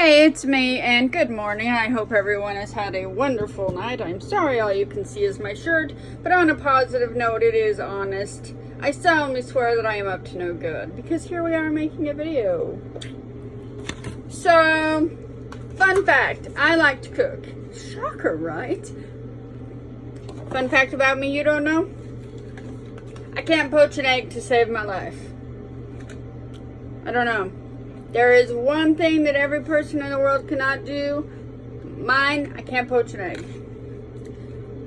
Hey, it's me, and good morning. I hope everyone has had a wonderful night. I'm sorry all you can see is my shirt, but on a positive note, it is honest. I solemnly swear that I am up to no good, because here we are making a video. So, fun fact, I like to cook. Shocker, right? Fun fact about me you don't know? I can't poach an egg to save my life. I don't know. There is one thing that every person in the world cannot do. Mine, I can't poach an egg.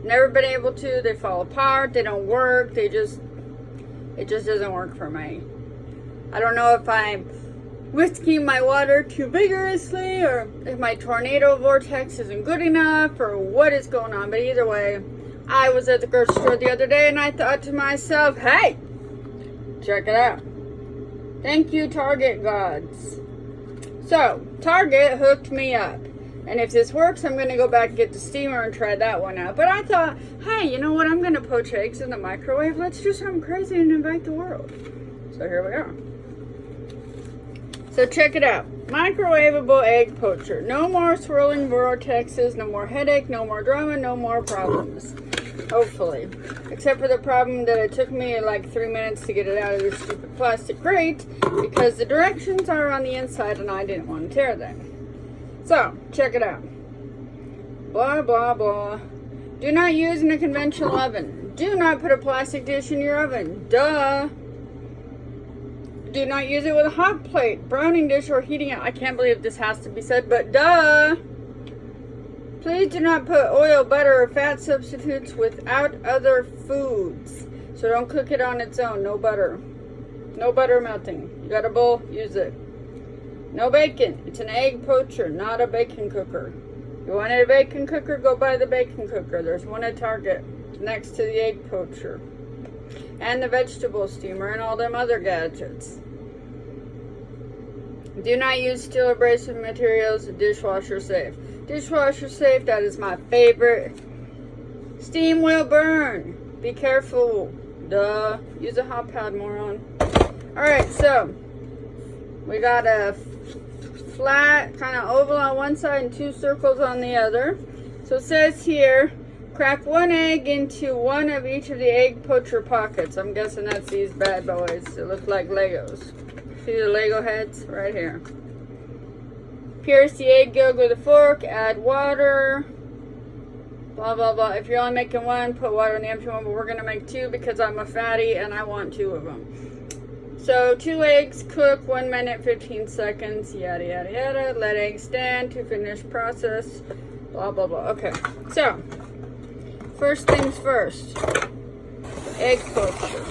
Never been able to. They fall apart. They don't work. It just doesn't work for me. I don't know if I'm whisking my water too vigorously or if my tornado vortex isn't good enough or what is going on. But either way, I was at the grocery store the other day and I thought to myself, hey, check it out. Thank you, Target gods. So, Target hooked me up. And if this works, I'm going to go back and get the steamer and try that one out. But I thought, hey, you know what? I'm going to poach eggs in the microwave. Let's do something crazy and invite the world. So here we are. So check it out. Microwavable egg poacher. No more swirling vortexes, no more headache, no more drama, no more problems. Hopefully. Except for the problem that it took me like 3 minutes to get it out of this stupid plastic crate because the directions are on the inside and I didn't want to tear them. So, check it out. Blah, blah, blah. Do not use in a conventional oven. Do not put a plastic dish in your oven. Duh. Do not use it with a hot plate, browning dish, or heating it. I can't believe this has to be said, but duh. Please do not put oil, butter, or fat substitutes without other foods. So don't cook it on its own. No butter. No butter melting. You got a bowl? Use it. No bacon. It's an egg poacher, not a bacon cooker. You wanted a bacon cooker? Go buy the bacon cooker. There's one at Target next to the egg poacher. And the vegetable steamer and all them other gadgets. Do not use steel abrasive materials. Dishwasher safe. Dishwasher safe, that is my favorite. Steam will burn. Be careful. Duh. Use a hot pad, moron. Alright, so we got a flat kind of oval on one side and two circles on the other. So it says here, crack one egg into one of each of the egg poacher pockets. I'm guessing that's these bad boys. They look like Legos. See the Lego heads? Right here. Pierce the egg yolk with a fork. Add water. Blah, blah, blah. If you're only making one, put water in the empty one. But we're going to make two because I'm a fatty and I want two of them. So 2 eggs, cook 1 minute, 15 seconds. Yada, yada, yada. Let eggs stand to finish process. Blah, blah, blah. Okay. So, first things first. Egg poacher.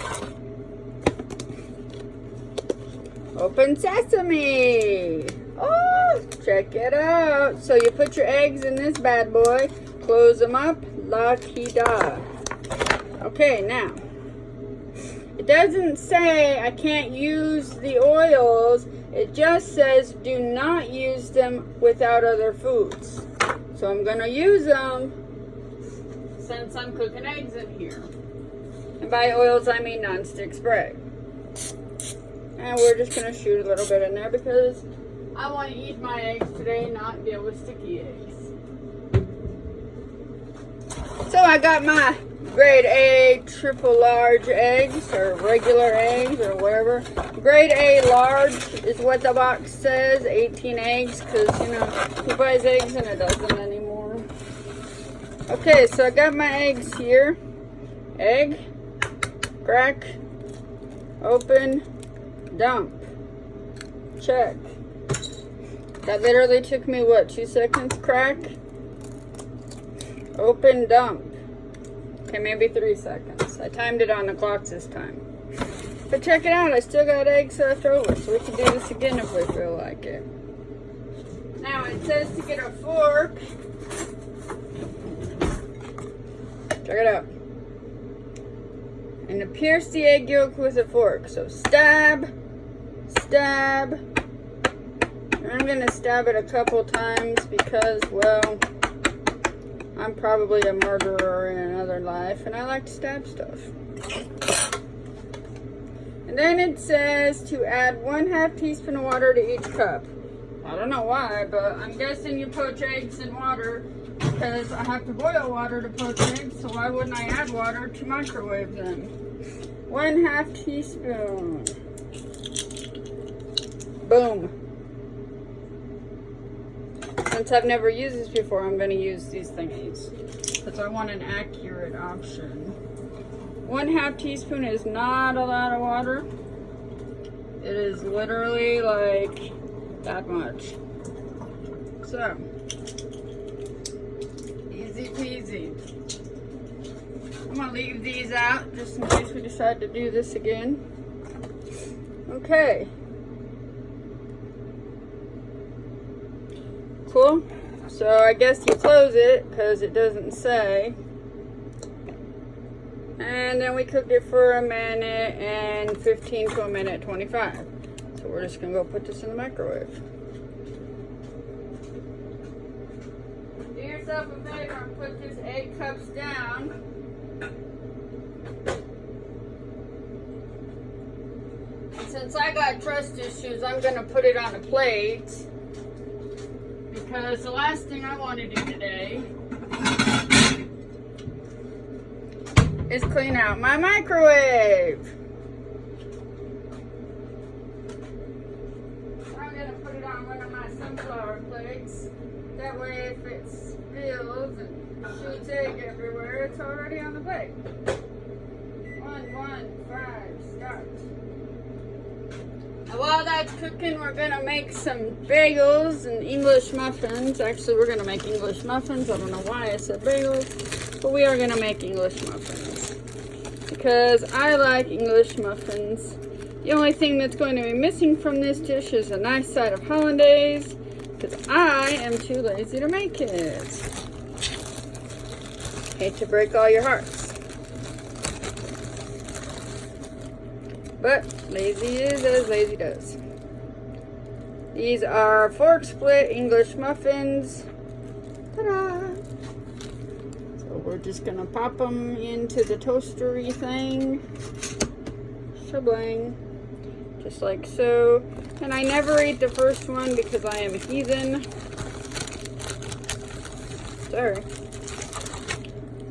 Open sesame. Oh, check it out. So you put your eggs in this bad boy, close them up, la-ti-da. Okay, now, it doesn't say I can't use the oils. It just says do not use them without other foods. So I'm going to use them since I'm cooking eggs in here. And by oils, I mean nonstick spray. And we're just going to shoot a little bit in there because I want to eat my eggs today, not deal with sticky eggs. So I got my grade A triple large eggs, or regular eggs, or whatever. Grade A large is what the box says, 18 eggs, because, you know, who buys eggs and it doesn't anymore. Okay, so I got my eggs here. Egg, crack, open, dump. Check. That literally took me, what, 2 seconds? Crack. Open, dump. Okay, maybe 3 seconds. I timed it on the clock this time. But check it out. I still got eggs left over, so we can do this again if we feel like it. Now, it says to get a fork. Check it out. And to pierce the egg yolk with a fork. So stab, stab. I'm going to stab it a couple times because, well, I'm probably a murderer in another life and I like to stab stuff. And then it says to add 1/2 teaspoon of water to each cup. I don't know why, but I'm guessing you poach eggs in water because I have to boil water to poach eggs, so why wouldn't I add water to microwave them? 1/2 teaspoon. Boom. Since I've never used this before, I'm going to use these thingies because I want an accurate option. 1/2 teaspoon is not a lot of water. It is literally like that much. So, easy peasy. I'm going to leave these out just in case we decide to do this again. Okay. Cool. So I guess you close it because it doesn't say. And then we cooked it for 1:15 to 1:25. So we're just going to go put this in the microwave. Do yourself a favor and put these egg cups down. Since I got trust issues, I'm going to put it on a plate. Because the last thing I want to do today is clean out my microwave. I'm going to put it on one of my sunflower plates. That way if it spills and shoots egg everywhere, it's already on the plate. 1-1-5, start. Now, while that's cooking, we're going to make some bagels and English muffins. Actually, we're going to make English muffins. I don't know why I said bagels, but we are going to make English muffins because I like English muffins. The only thing that's going to be missing from this dish is a nice side of hollandaise because I am too lazy to make it. Hate to break all your hearts. But lazy is as lazy does. These are fork split English muffins. Ta-da! So we're just gonna pop them into the toastery thing. Shablang. Just like so. And I never eat the first one because I am a heathen. Sorry.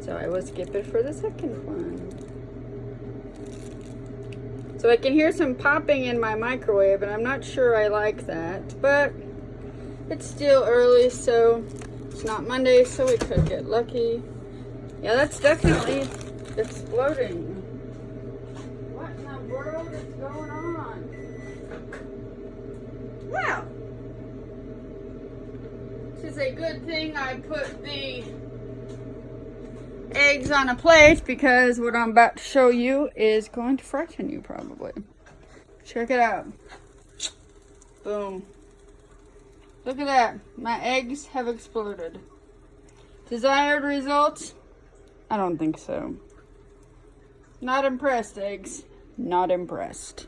So I will skip it for the second one. So I can hear some popping in my microwave, and I'm not sure I like that, but it's still early, so it's not Monday, so we could get lucky. Yeah, that's definitely exploding. What in the world is going on? Well, this is a good thing I put the eggs on a plate because what I'm about to show you is going to frighten you probably. Check it out. Boom. Look at that. My eggs have exploded. Desired results? I don't think so. Not impressed, eggs. Not impressed.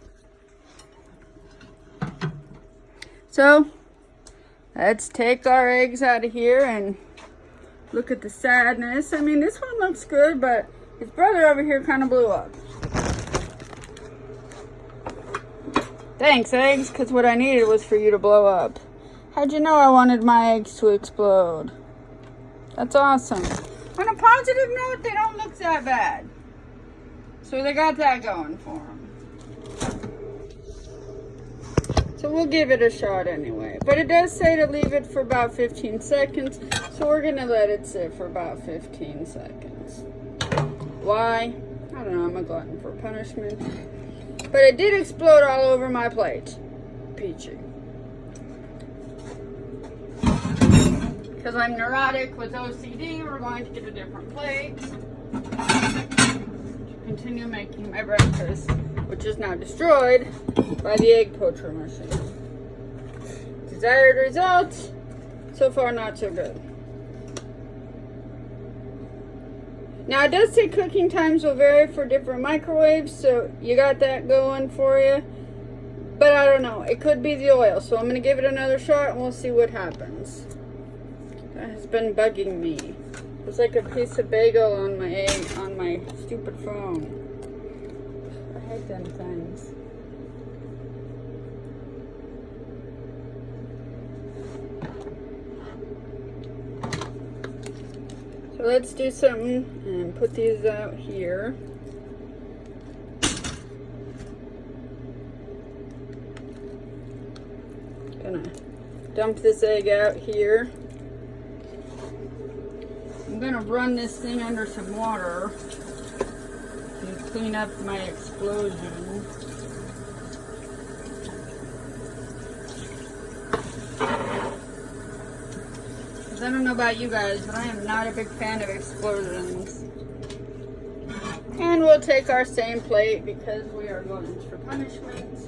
So, let's take our eggs out of here and look at the sadness. I mean, this one looks good, but his brother over here kind of blew up. Thanks, eggs, because what I needed was for you to blow up. How'd you know I wanted my eggs to explode? That's awesome. On a positive note, they don't look that bad. So they got that going for them. So we'll give it a shot anyway. But it does say to leave it for about 15 seconds. So we're going to let it sit for about 15 seconds. Why? I don't know. I'm a glutton for punishment. But it did explode all over my plate. Peachy. Because I'm neurotic with OCD, we're going to get a different plate. Continue making my breakfast, which is now destroyed by the egg poacher machine. Desired results, so far not so good. Now it does say cooking times will vary for different microwaves, so you got that going for you. But I don't know, it could be the oil, so I'm going to give it another shot and we'll see what happens. That has been bugging me. It's like a piece of bagel on my stupid phone. I hate them things. let's do something and put these out here. Gonna dump this egg out here. I'm gonna run this thing under some water and clean up my explosion. I don't know about you guys, but I am not a big fan of explosions. And we'll take our same plate because we are going for punishment.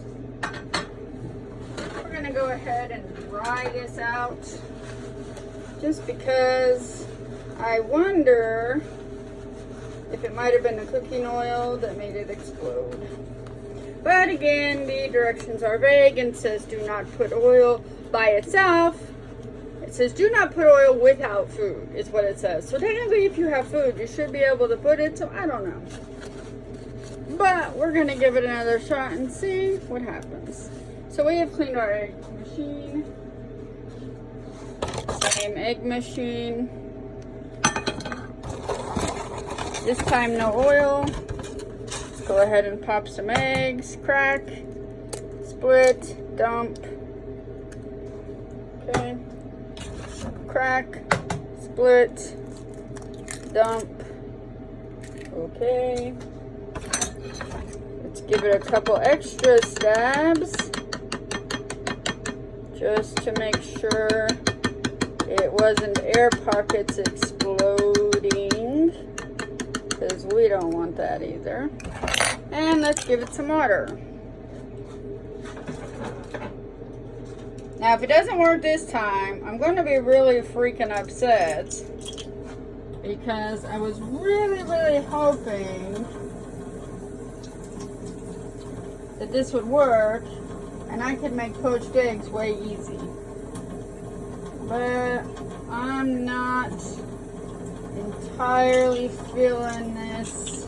We're going to go ahead and dry this out. Just because I wonder if it might have been the cooking oil that made it explode. But again, the directions are vague and says do not put oil by itself. It says do not put oil without food is what it says. So technically if you have food, you should be able to put it. So I don't know. But we're going to give it another shot and see what happens. So we have cleaned our egg machine. Same egg machine. This time no oil. Let's go ahead and pop some eggs. Crack. Split. Dump. Okay. Crack, split, dump. Okay. Let's give it a couple extra stabs just to make sure it wasn't air pockets exploding, because we don't want that either. And let's give it some water. Now, if it doesn't work this time, I'm going to be really freaking upset because I was really, really hoping that this would work and I could make poached eggs way easy. But I'm not entirely feeling this.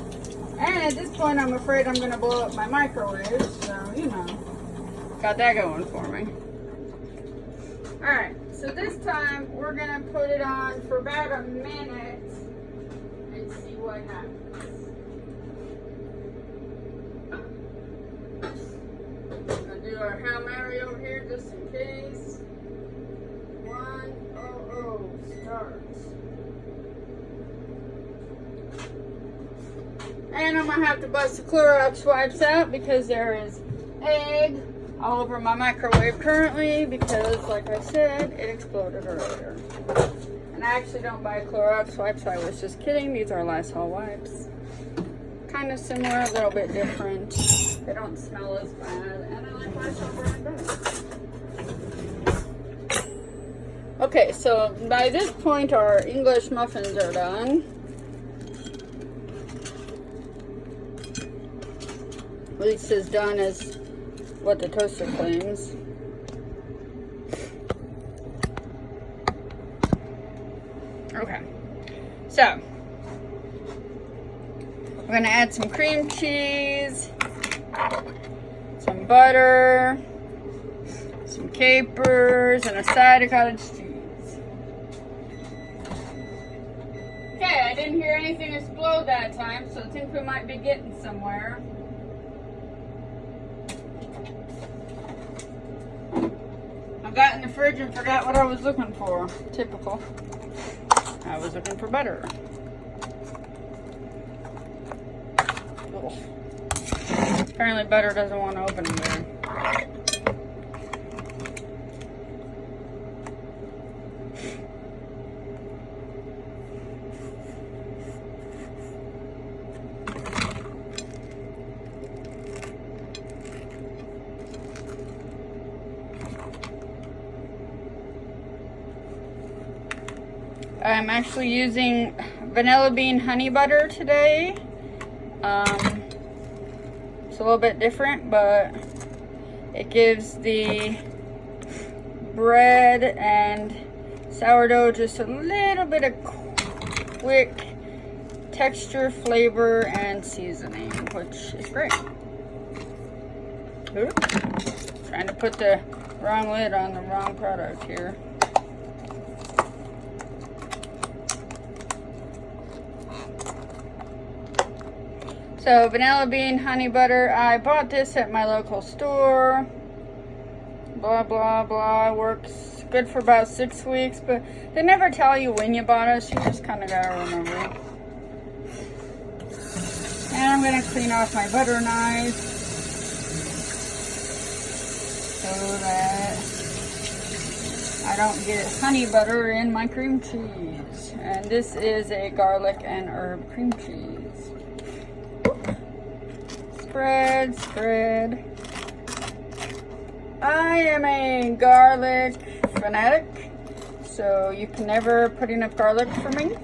And at this point, I'm afraid I'm going to blow up my microwave. So, you know, got that going for me. Alright, so this time we're going to put it on for about a minute and see what happens. I'm going to do our Hail Mary over here just in case. 1-0-0 starts. And I'm going to have to bust the Clorox wipes out because there is egg all over my microwave currently because, like I said, it exploded earlier. And I actually don't buy Clorox wipes, so I was just kidding. These are Lysol wipes. Kind of similar, a little bit different. They don't smell as bad, and I like Lysol brand better. Okay, so by this point, our English muffins are done. At least as done as what the toaster claims. Okay, so we're gonna add some cream cheese, some butter, some capers, and a side of cottage cheese. Okay, I didn't hear anything explode that time, so I think we might be getting somewhere. Got in the fridge and forgot what I was looking for. Typical. I was looking for butter. Ugh. Apparently butter doesn't want to open in there. I'm actually using vanilla bean honey butter today. It's a little bit different, but it gives the bread and sourdough just a little bit of quick texture, flavor, and seasoning, which is great. Oops. Trying to put the wrong lid on the wrong product here. So vanilla bean honey butter, I bought this at my local store. Blah blah blah, works good for about 6 weeks, but they never tell you when you bought it, so you just kind of gotta remember. And I'm gonna clean off my butter knife so that I don't get honey butter in my cream cheese. And this is a garlic and herb cream cheese. Spread, spread. I am a garlic fanatic, so you can never put enough garlic for me.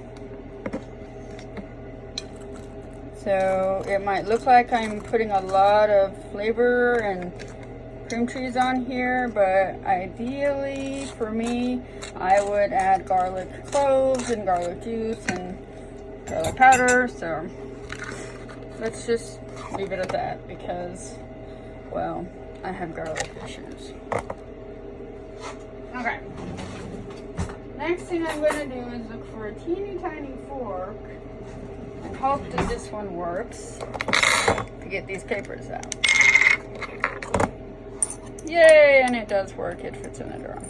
So it might look like I'm putting a lot of flavor and cream cheese on here, but ideally for me, I would add garlic cloves and garlic juice and garlic powder. So let's just leave it at that because, well, I have garlic issues. Okay. Next thing I'm going to do is look for a teeny tiny fork and hope that this one works to get these capers out. Yay! And it does work. It fits in the drawer.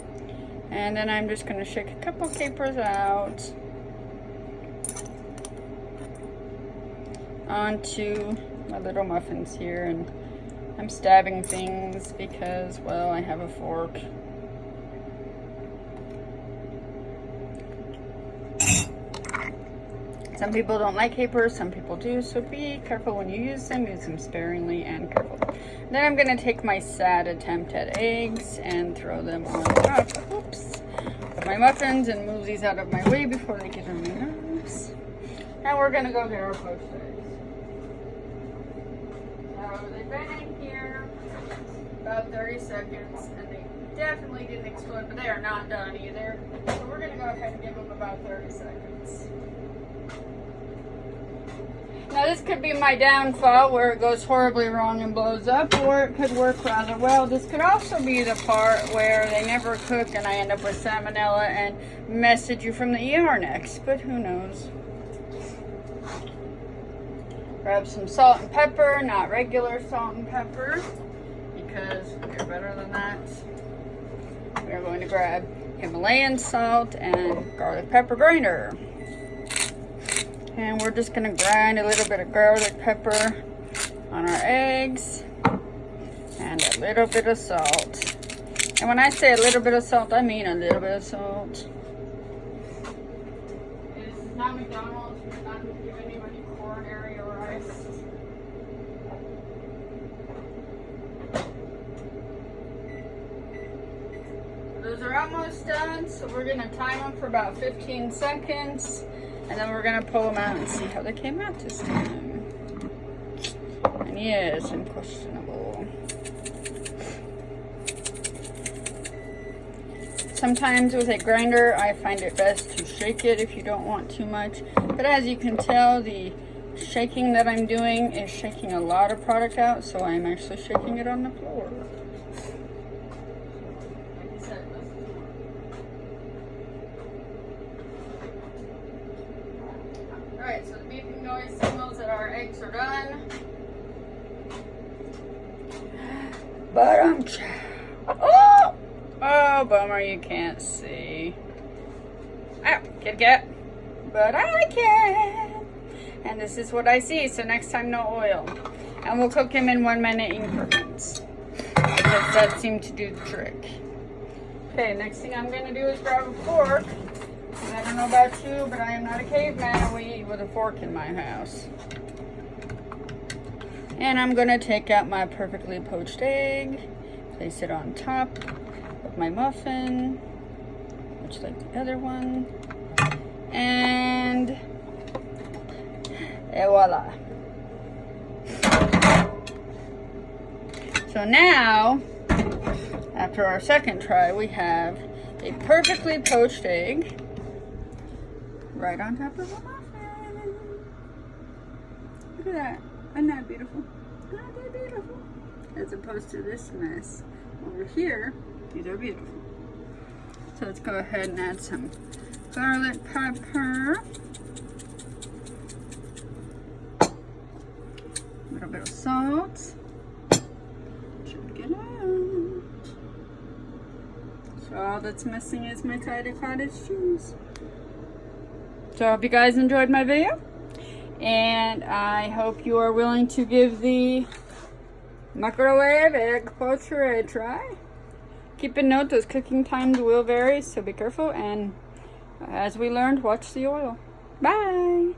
And then I'm just going to shake a couple capers out onto my little muffins here, and I'm stabbing things because, well, I have a fork. Some people don't like capers, some people do, so be careful when you use them sparingly and careful. Then I'm going to take my sad attempt at eggs and throw them on top, oops, of my muffins and move these out of my way before they get on my nerves. And we're going to go get our poached eggs. So they've been in here about 30 seconds, and they definitely didn't explode, but they are not done either. So we're going to go ahead and give them about 30 seconds. Now this could be my downfall where it goes horribly wrong and blows up, or it could work rather well. This could also be the part where they never cook and I end up with salmonella and message you from the ER next, but who knows. Grab some salt and pepper, not regular salt and pepper, because we're better than that. We're going to grab Himalayan salt and garlic pepper grinder. And we're just going to grind a little bit of garlic pepper on our eggs and a little bit of salt. And when I say a little bit of salt, I mean a little bit of salt. This is not McDonald's. We're not going to give anybody coronary rice. Those are almost done, so we're going to time them for about 15 seconds. And then we're going to pull them out and see how they came out this time. And yes, unquestionable. Sometimes with a grinder, I find it best to shake it if you don't want too much. But as you can tell, the shaking that I'm doing is shaking a lot of product out, so I'm actually shaking it on the floor. Alright, so the beeping noise signals that our eggs are done. But oh! Oh, bummer, you can't see. Oh, cat. But I can. And this is what I see, so next time no oil. And we'll cook him in 1 minute increments, because that seemed to do the trick. Okay, next thing I'm going to do is grab a fork. I don't know about you, but I am not a caveman, and we eat with a fork in my house. And I'm going to take out my perfectly poached egg, place it on top of my muffin, much like the other one, and voila. So now, after our second try, we have a perfectly poached egg right on top of a muffin. Look at that. Isn't that beautiful? Isn't that beautiful? As opposed to this mess over here. These are beautiful. So let's go ahead and add some garlic pepper. little bit of salt. Check it out. So all that's missing is my tidy cottage cheese. So I hope you guys enjoyed my video. And I hope you are willing to give the microwave egg poacher a try. Keep in note those cooking times will vary, so be careful. And as we learned, watch the oil. Bye!